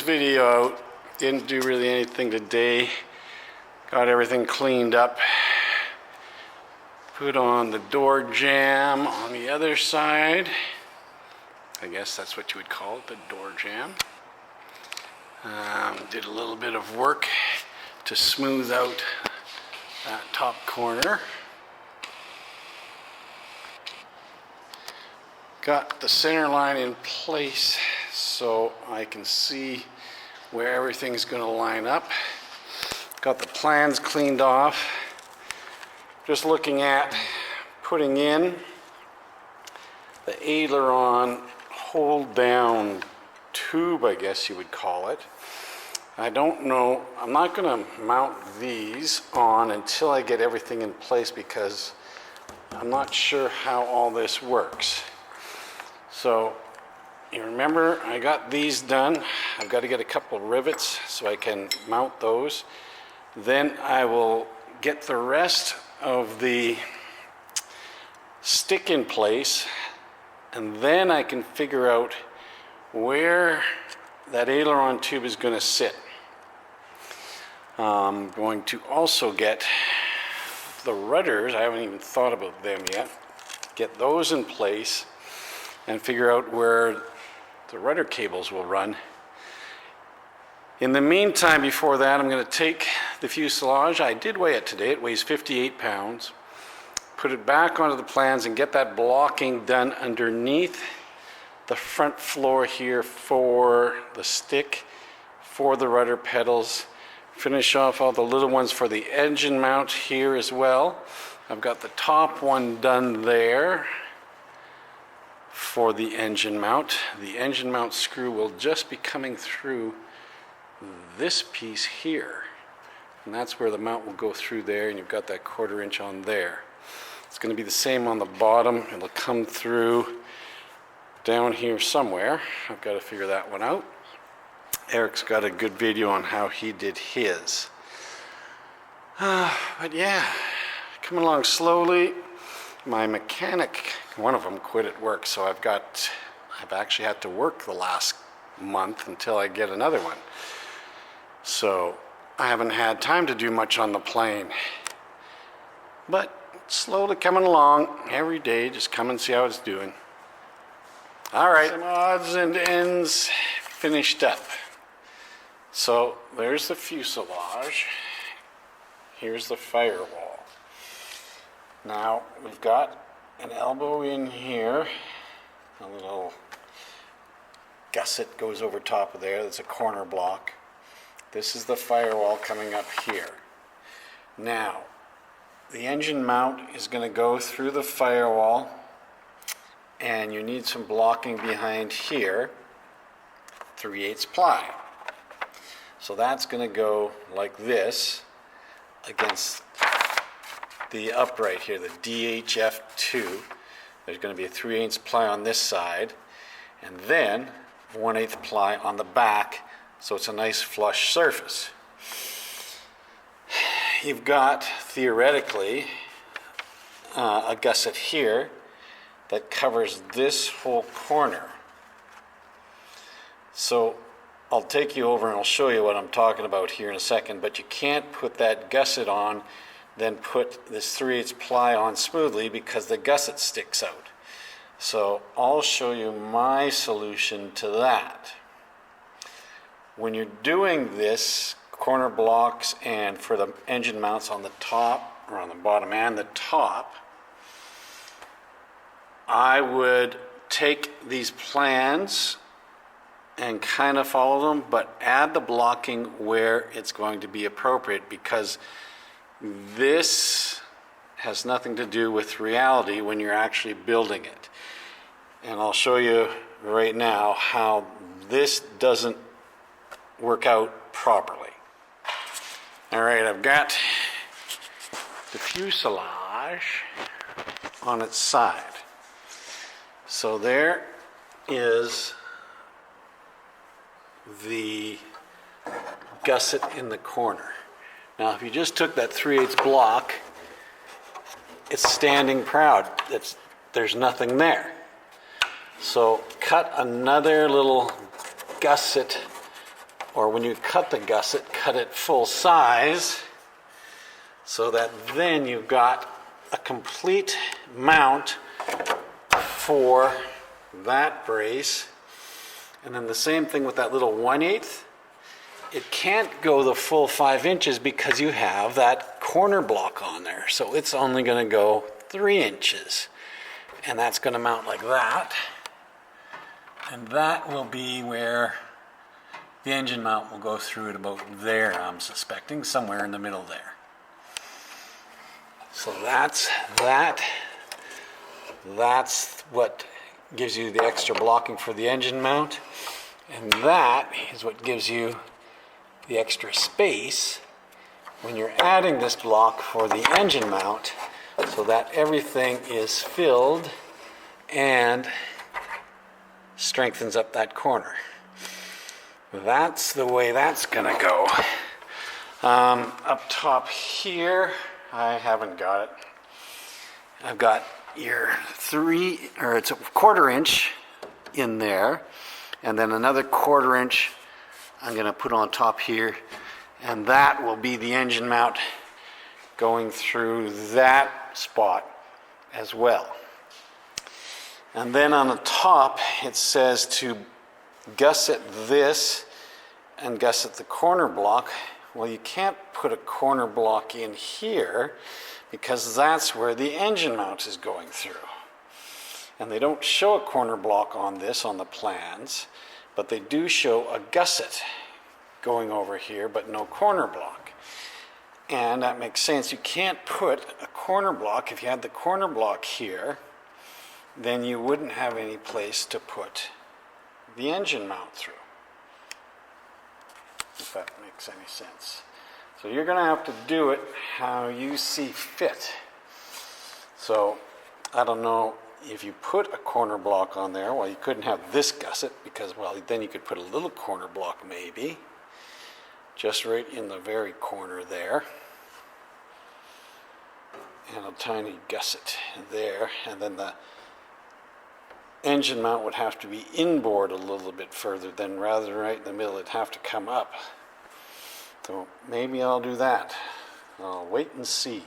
video out. Didn't do really anything today. Got everything cleaned up. Put on the door jamb on the other side. I guess that's what you would call it, the door jamb. Did a little bit of work to smooth out that top corner. Got the center line in place so I can see where everything's going to line up. Got the plans cleaned off. Just looking at putting in the aileron hold down tube, I guess you would call it. I don't know, I'm not going to mount these on until I get everything in place because I'm not sure how all this works. So you remember I got these done. I've got to get a couple of rivets so I can mount those. Then I will get the rest of the stick in place, and then I can figure out where that aileron tube is going to sit. I'm going to also get the rudders. I haven't even thought about them yet. Get those in place and figure out where the rudder cables will run. In the meantime, before that, I'm going to take the fuselage. I did weigh it today. It weighs 58 pounds. Put it back onto the plans and get that blocking done underneath the front floor here for the stick, for the rudder pedals. Finish off all the little ones for the engine mount here as well. I've got the top one done there for the engine mount. The engine mount screw will just be coming through this piece here. And that's where the mount will go through there, and you've got that 1/4 inch on there. It's going to be the same on the bottom. It'll come through down here somewhere. I've got to figure that one out. Eric's got a good video on how he did his. But yeah, coming along slowly. My mechanic, one of them, quit at work, so I've actually had to work the last month until I get another one. So I haven't had time to do much on the plane. But slowly coming along every day, just come and see how it's doing. All right, some odds and ends finished up. So there's the fuselage. Here's the firewall. Now we've got an elbow in here. A little gusset goes over top of there. That's a corner block. This is the firewall coming up here. Now, the engine mount is going to go through the firewall, and you need some blocking behind here, 3/8 ply. So that's going to go like this against the upright here, the DHF2. There's going to be a 3/8 ply on this side, and then 1/8 ply on the back, so it's a nice flush surface. You've got, theoretically, a gusset here that covers this whole corner. So I'll take you over and I'll show you what I'm talking about here in a second, but you can't put that gusset on, then put this 3/8 ply on smoothly because the gusset sticks out. So I'll show you my solution to that. When you're doing this, corner blocks and for the engine mounts on the top, or on the bottom and the top, I would take these plans and kind of follow them, but add the blocking where it's going to be appropriate, because this has nothing to do with reality when you're actually building it. And I'll show you right now how this doesn't work out properly. All right, I've got the fuselage on its side. So there is the gusset in the corner. Now, if you just took that 3/8 block, it's standing proud. There's nothing there. So cut another little gusset or when you cut the gusset, cut it full size so that then you've got a complete mount for that brace. And then the same thing with that little 1/8. It can't go the full 5 inches because you have that corner block on there. So it's only going to go 3 inches. And that's going to mount like that. And that will be where the engine mount will go through it about there, I'm suspecting, somewhere in the middle there. So that's that. That's what gives you the extra blocking for the engine mount. And that is what gives you the extra space when you're adding this block for the engine mount, so that everything is filled and strengthens up that corner. That's the way that's gonna go. Up top here, I haven't got it. I've got your it's a 1/4 inch in there, and then another 1/4 inch I'm going to put on top here, and that will be the engine mount going through that spot as well. And then on the top it says to gusset this and gusset the corner block. Well, you can't put a corner block in here because that's where the engine mount is going through. And they don't show a corner block on this on the plans, but they do show a gusset going over here, but no corner block. And that makes sense. You can't put a corner block. If you had the corner block here, then you wouldn't have any place to put the engine mount through, if that makes any sense. So you're going to have to do it how you see fit. So I don't know if you put a corner block on there. Well, you couldn't have this gusset because, well, then you could put a little corner block maybe, just right in the very corner there, and a tiny gusset there, and then the engine mount would have to be inboard a little bit further, then rather than right in the middle, it'd have to come up. So maybe I'll do that. I'll wait and see.